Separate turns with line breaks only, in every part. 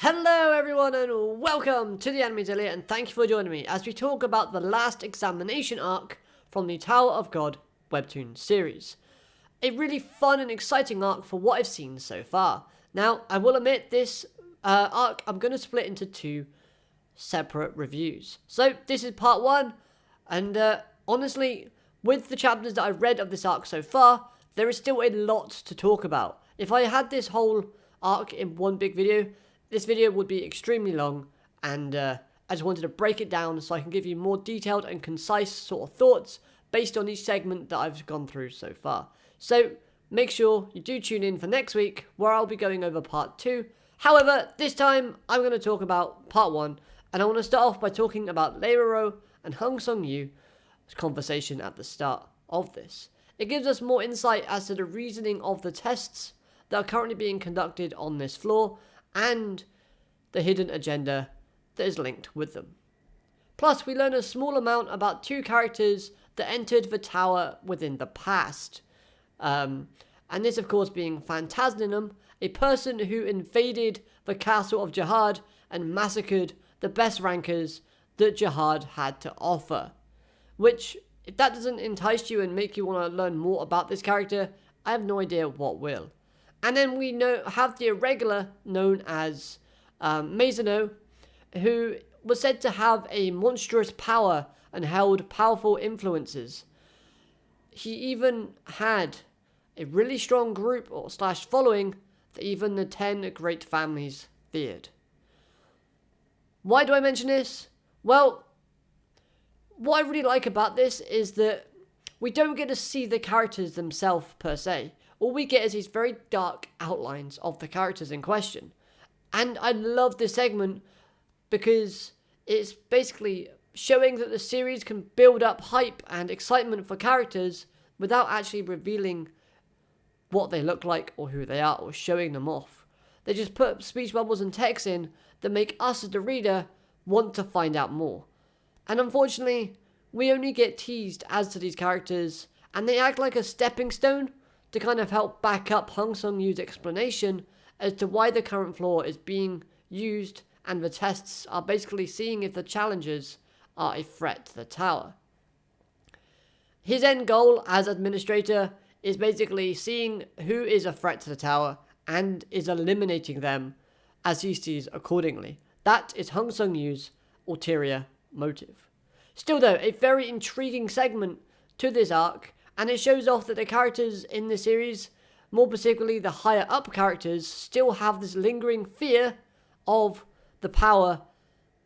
Hello everyone and welcome to the Anime Daily, and thank you for joining me as we talk about the last examination arc from the Tower of God Webtoon series. A really fun and exciting arc for what I've seen so far. Now, I will admit this arc I'm going to split into two separate reviews. So this is part one, and honestly, with the chapters that I've read of this arc so far, there is still a lot to talk about. If I had this whole arc in one big video, this video would be extremely long, and I just wanted to break it down so I can give you more detailed and concise sort of thoughts based on each segment that I've gone through so far. So make sure you do tune in for next week where I'll be going over part 2. However, this time I'm going to talk about part 1, and I want to start off by talking about Leiroro and Hong Sung-yu's conversation at the start of this. It gives us more insight as to the reasoning of the tests that are currently being conducted on this floor, and the hidden agenda that is linked with them. Plus, we learn a small amount about two characters that entered the tower within the past. And this, of course, being Phantasminum, a person who invaded the castle of Jihad and massacred the best rankers that Jihad had to offer. Which, if that doesn't entice you and make you want to learn more about this character, I have no idea what will. And then we have the irregular known as Maisano, who was said to have a monstrous power and held powerful influences. He even had a really strong group or slash following that even the 10 great families feared. Why do I mention this? Well, what I really like about this is that we don't get to see the characters themselves per se. All we get is these very dark outlines of the characters in question. And I love this segment because it's basically showing that the series can build up hype and excitement for characters without actually revealing what they look like or who they are or showing them off. They just put speech bubbles and text in that make us as the reader want to find out more. And unfortunately, we only get teased as to these characters, and they act like a stepping stone to kind of help back up Hong Sung-yu's explanation as to why the current floor is being used, and the tests are basically seeing if the challengers are a threat to the tower. His end goal as administrator is basically seeing who is a threat to the tower and is eliminating them as he sees accordingly. That is Hong Sung-yu's ulterior motive. Still though, a very intriguing segment to this arc, and it shows off that the characters in the series, more particularly the higher up characters, still have this lingering fear of the power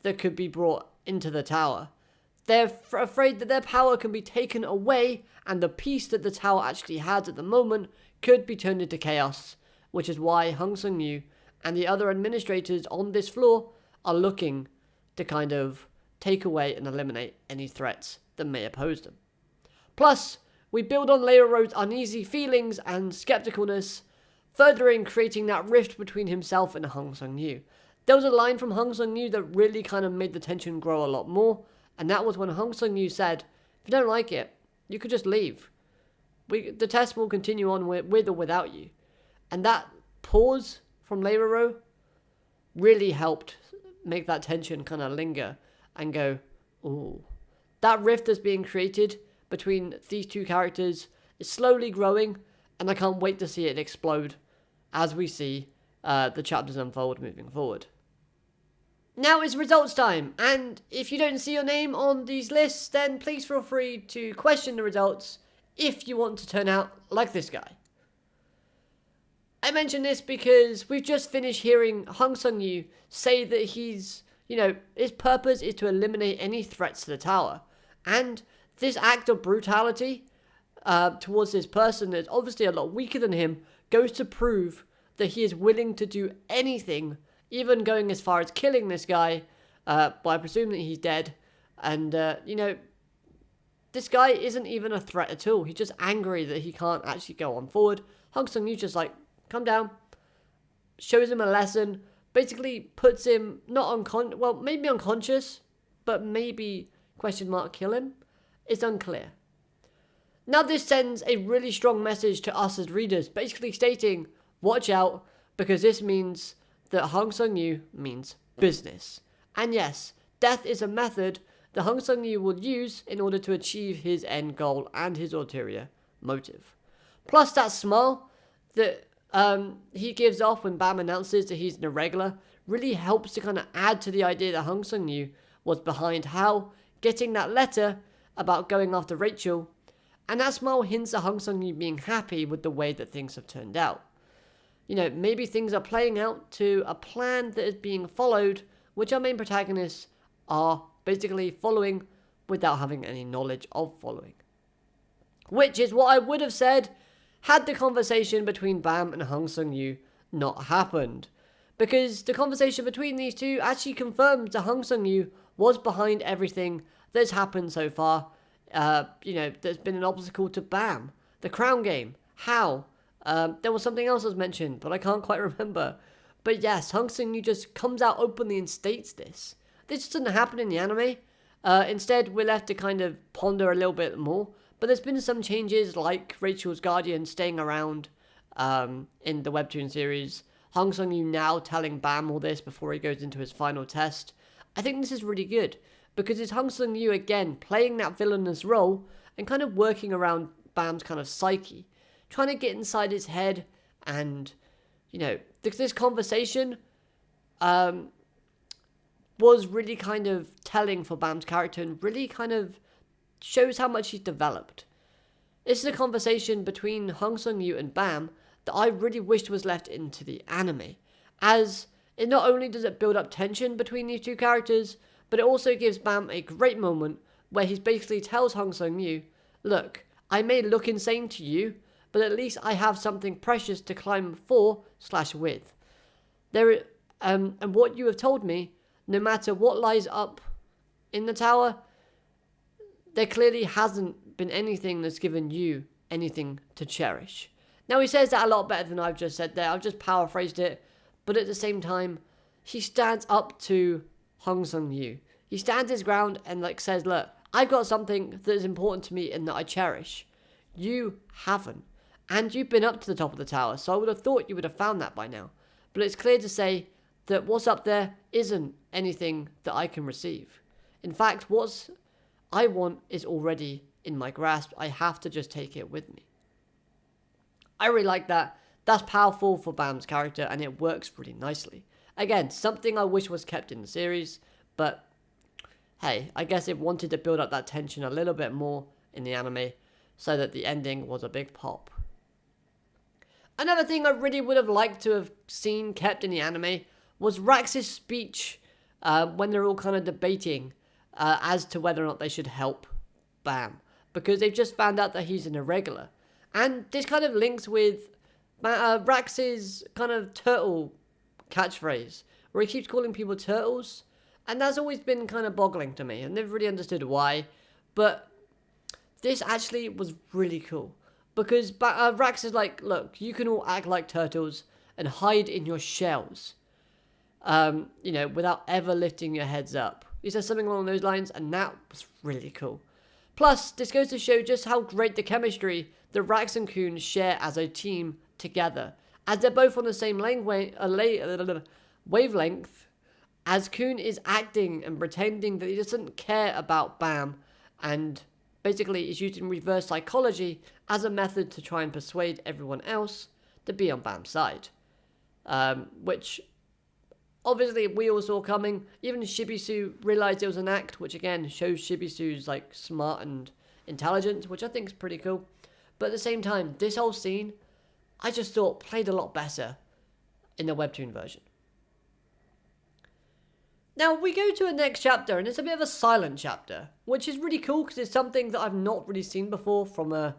that could be brought into the tower. They're afraid that their power can be taken away, and the peace that the tower actually has at the moment could be turned into chaos, which is why Hong Sung-yu and the other administrators on this floor are looking to kind of take away and eliminate any threats that may oppose them. Plus, we build on Leiroro's uneasy feelings and skepticalness, furthering creating that rift between himself and Hong Sung-yu. There was a line from Hong Sung-yu that really kind of made the tension grow a lot more, and that was when Hong Sung-yu said, "If you don't like it, you could just leave. The test will continue on with or without you." And that pause from Leiroro really helped make that tension kind of linger and go, ooh. That rift that's being created between these two characters is slowly growing, and I can't wait to see it explode as we see the chapters unfold moving forward. Now it's results time, and if you don't see your name on these lists, then please feel free to question the results if you want to turn out like this guy. I mention this because we've just finished hearing Hong Sung-yu say that his purpose is to eliminate any threats to the tower, and this act of brutality towards this person that's obviously a lot weaker than him goes to prove that he is willing to do anything, even going as far as killing this guy, but I presume that he's dead. And, this guy isn't even a threat at all. He's just angry that he can't actually go on forward. Hong Sung-yu just like, calm down, shows him a lesson, basically puts him maybe unconscious, but maybe, kill him? It's unclear. Now this sends a really strong message to us as readers, basically stating, watch out, because this means that Hong Sung-yu means business. And yes, death is a method that Hong Sung-yu will use in order to achieve his end goal and his ulterior motive. Plus that smile that he gives off when Bam announces that he's an irregular really helps to kind of add to the idea that Hong Sung-yu was behind Hal getting that letter about going after Rachel, and that smile hints at Hong Sung-yu being happy with the way that things have turned out. You know, maybe things are playing out to a plan that is being followed, which our main protagonists are basically following without having any knowledge of following. Which is what I would have said had the conversation between Bam and Hong Sung-yu not happened. Because the conversation between these two actually confirms that Hong Sung-yu was behind everything that's happened so far. There's been an obstacle to Bam. The crown game. How? There was something else that was mentioned, but I can't quite remember. But yes, Hong Sung-yu just comes out openly and states this. This doesn't happen in the anime. Instead, we're left to kind of ponder a little bit more. But there's been some changes, like Rachel's guardian staying around in the Webtoon series. Hong Sung-yu now telling Bam all this before he goes into his final test. I think this is really good, because it's Hong Sung-yu again playing that villainous role and kind of working around Bam's kind of psyche, trying to get inside his head. And, you know, this conversation was really kind of telling for Bam's character and really kind of shows how much he's developed. This is a conversation between Hong Sung-yu and Bam that I really wished was left into the anime, as it not only does it build up tension between these two characters, but it also gives Bam a great moment where he basically tells Hong Sung-yu, look, I may look insane to you, but at least I have something precious to climb for/with. And what you have told me, no matter what lies up in the tower, there clearly hasn't been anything that's given you anything to cherish. Now, he says that a lot better than I've just said there. I've just paraphrased it. But at the same time, he stands up to Hong Sung-yu. He stands his ground and says, look, I've got something that is important to me and that I cherish. You haven't. And you've been up to the top of the tower, so I would have thought you would have found that by now. But it's clear to say that what's up there isn't anything that I can receive. In fact, what I want is already in my grasp. I have to just take it with me. I really like that. That's powerful for Bam's character, and it works really nicely. Again, something I wish was kept in the series, but hey, I guess it wanted to build up that tension a little bit more in the anime, so that the ending was a big pop. Another thing I really would have liked to have seen kept in the anime was Rax's speech when they're all kind of debating as to whether or not they should help Bam, because they've just found out that he's an irregular. And this kind of links with Rax's kind of turtle catchphrase, where he keeps calling people turtles. And that's always been kind of boggling to me. I've never really understood why. But this actually was really cool. Because Rax is like, look, you can all act like turtles and hide in your shells. Without ever lifting your heads up. He says something along those lines, and that was really cool. Plus, this goes to show just how great the chemistry that Rax and Kun share as a team together, as they're both on the same wavelength, as Kun is acting and pretending that he doesn't care about Bam, and basically is using reverse psychology as a method to try and persuade everyone else to be on Bam's side. Which, obviously, we all saw coming. Even Shibisu realized it was an act, which again shows Shibisu's smart and intelligence, which I think is pretty cool. But at the same time, this whole scene, I just thought played a lot better in the Webtoon version. Now, we go to the next chapter, and it's a bit of a silent chapter, which is really cool because it's something that I've not really seen before from a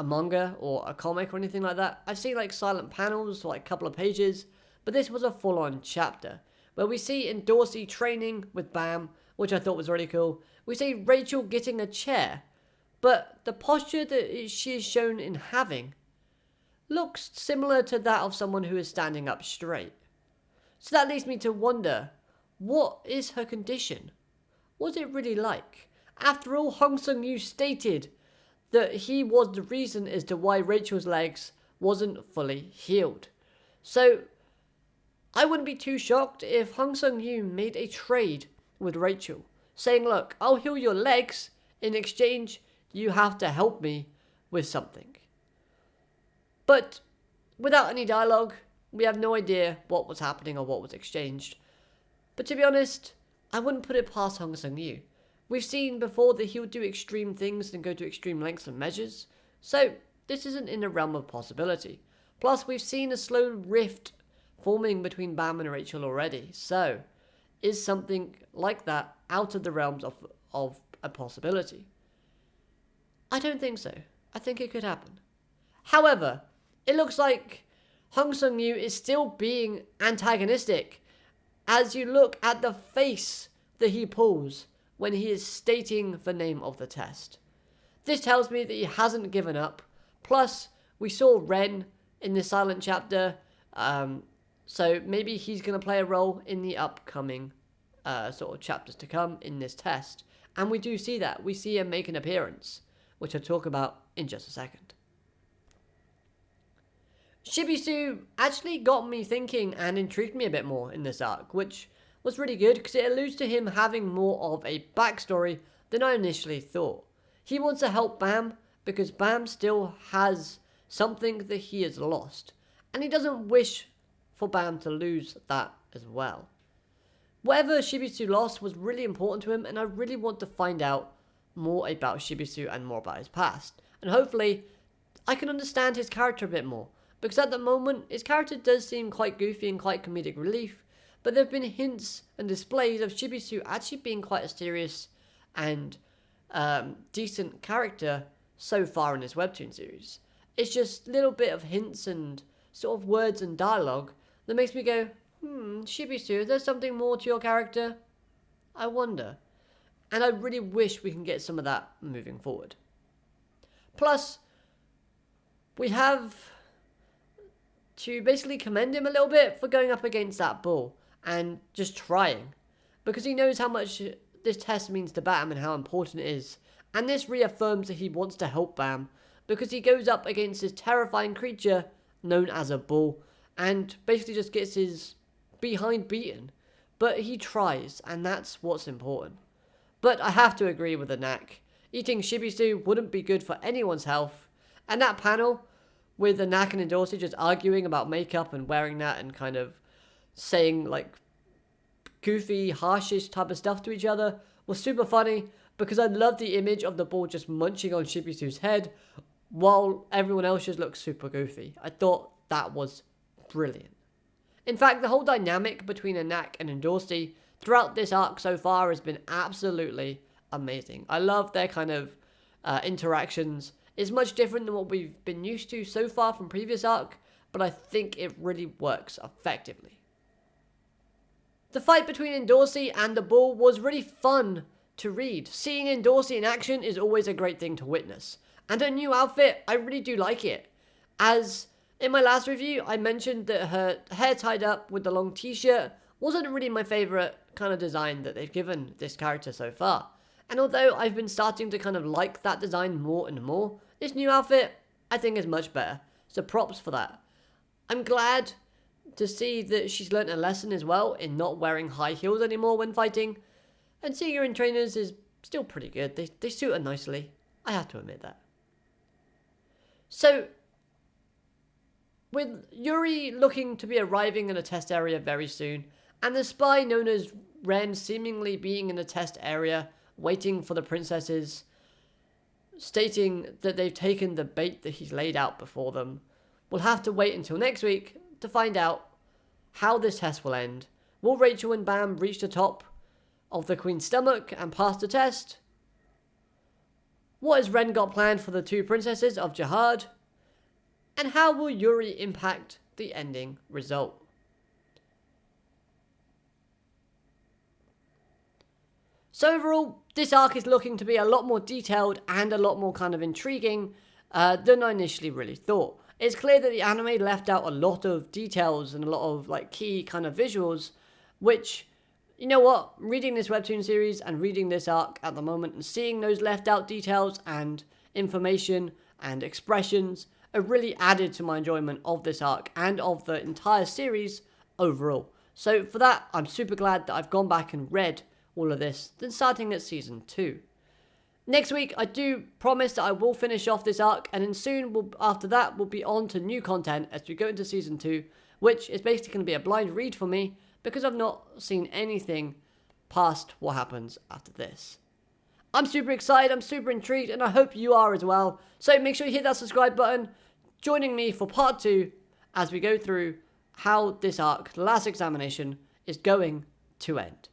manga or a comic or anything like that. I've seen silent panels, a couple of pages, but this was a full-on chapter, where we see Dorsey training with Bam, which I thought was really cool. We see Rachel getting a chair, but the posture that she is shown in having looks similar to that of someone who is standing up straight. So that leads me to wonder, what is her condition? What's it really like? After all, Hong Sung-yu stated that he was the reason as to why Rachel's legs wasn't fully healed. So, I wouldn't be too shocked if Hong Sung-yu made a trade with Rachel, saying, look, I'll heal your legs. In exchange, you have to help me with something. But without any dialogue, we have no idea what was happening or what was exchanged. But to be honest, I wouldn't put it past Hong Sung-yu. We've seen before that he'll do extreme things and go to extreme lengths and measures, so this isn't in the realm of possibility. Plus, we've seen a slow rift forming between Bam and Rachel already, so is something like that out of the realms of a possibility? I don't think so. I think it could happen. However, it looks like Hong Sung-yu is still being antagonistic as you look at the face that he pulls when he is stating the name of the test. This tells me that he hasn't given up. Plus, we saw Ren in the silent chapter, so maybe he's going to play a role in the upcoming sort of chapters to come in this test. And we do see that. We see him make an appearance, which I'll talk about in just a second. Shibisu actually got me thinking and intrigued me a bit more in this arc, which was really good because it alludes to him having more of a backstory than I initially thought. He wants to help Bam because Bam still has something that he has lost, and he doesn't wish for Bam to lose that as well. Whatever Shibisu lost was really important to him, and I really want to find out more about Shibisu and more about his past. And hopefully, I can understand his character a bit more, because at the moment, his character does seem quite goofy and quite comedic relief, but there have been hints and displays of Shibisu actually being quite a serious and decent character so far in this Webtoon series. It's just a little bit of hints and sort of words and dialogue that makes me go, Shibisu, there's something more to your character? I wonder. And I really wish we can get some of that moving forward. Plus, we have to basically commend him a little bit for going up against that bull and just trying, because he knows how much this test means to Bam and how important it is, and this reaffirms that he wants to help Bam because he goes up against this terrifying creature known as a bull and basically just gets his behind beaten, but he tries, and that's what's important. But I have to agree with the Knack. Eating Shibisu wouldn't be good for anyone's health, and that panel with the Knack and Dorsey just arguing about makeup and wearing that and kind of saying like goofy, harshish type of stuff to each other was super funny, because I love the image of the ball just munching on Shibisu's head while everyone else just looks super goofy. I thought that was brilliant. In fact, the whole dynamic between a Knack and Dorsey throughout this arc so far has been absolutely amazing. I love their kind of interactions. It's much different than what we've been used to so far from previous arc, but I think it really works effectively. The fight between Dorsey and the bull was really fun to read. Seeing Dorsey in action is always a great thing to witness. And her new outfit, I really do like it. As in my last review, I mentioned that her hair tied up with the long t-shirt wasn't really my favourite kind of design that they've given this character so far. And although I've been starting to kind of like that design more and more, this new outfit I think is much better. So props for that. I'm glad to see that she's learnt a lesson as well in not wearing high heels anymore when fighting. And seeing her in trainers is still pretty good. They suit her nicely. I have to admit that. So, with Yuri looking to be arriving in a test area very soon, and the spy known as Ren seemingly being in a test area, waiting for the princesses, stating that they've taken the bait that he's laid out before them, we'll have to wait until next week to find out how this test will end. Will Rachel and Bam reach the top of the Queen's stomach and pass the test? What has Ren got planned for the two princesses of Jihad? And how will Yuri impact the ending result? So overall, this arc is looking to be a lot more detailed and a lot more kind of intriguing than I initially really thought. It's clear that the anime left out a lot of details and a lot of like key kind of visuals, which, you know what, reading this Webtoon series and reading this arc at the moment and seeing those left out details and information and expressions are really added to my enjoyment of this arc and of the entire series overall. So for that, I'm super glad that I've gone back and read all of this, then starting at season 2. Next week, I do promise that I will finish off this arc, and then soon, after that, we'll be on to new content as we go into season 2, which is basically going to be a blind read for me, because I've not seen anything past what happens after this. I'm super excited, I'm super intrigued, and I hope you are as well. So make sure you hit that subscribe button, joining me for part 2, as we go through how this arc, the last examination, is going to end.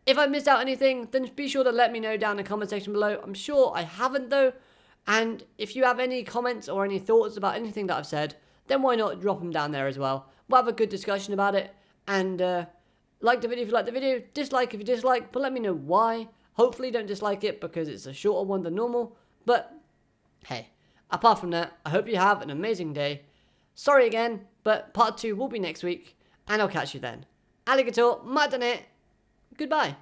If I missed out anything, then be sure to let me know down in the comment section below. I'm sure I haven't though. And if you have any comments or any thoughts about anything that I've said, then why not drop them down there as well. We'll have a good discussion about it. And like the video if you like the video, dislike if you dislike, but let me know why. Hopefully don't dislike it because it's a shorter one than normal. But hey, apart from that, I hope you have an amazing day. Sorry again, but part 2 will be next week. And I'll catch you then. Alligator, matane. Goodbye.